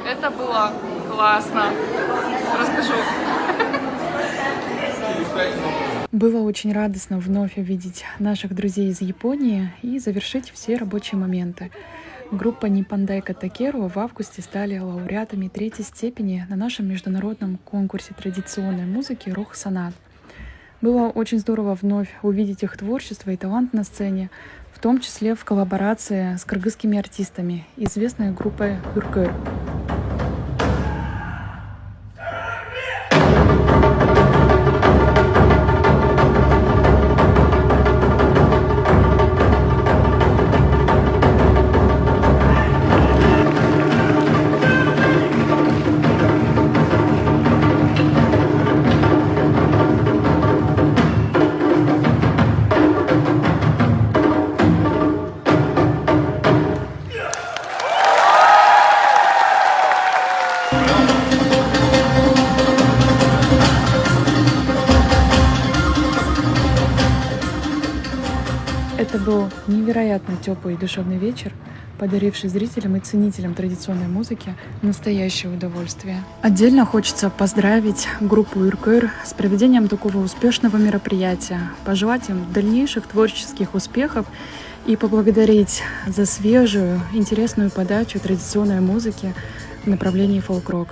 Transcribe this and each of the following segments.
Это было классно. Расскажу. Было очень радостно вновь увидеть наших друзей из Японии и завершить все рабочие моменты. Группа Ниппондайка Такеру в августе стали лауреатами третьей степени на нашем международном конкурсе традиционной музыки «Рох Сонат». Было очень здорово вновь увидеть их творчество и талант на сцене, в том числе в коллаборации с кыргызскими артистами, известной группой «Юркер». Это был невероятно теплый и душевный вечер, подаривший зрителям и ценителям традиционной музыки настоящее удовольствие. Отдельно хочется поздравить группу Юркер с проведением такого успешного мероприятия, пожелать им дальнейших творческих успехов и поблагодарить за свежую, интересную подачу традиционной музыки в направлении фолк-рок.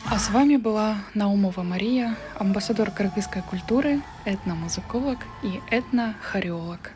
А с вами была Наумова Мария, амбассадор кыргызской культуры, этномузыколог и этнохореолог.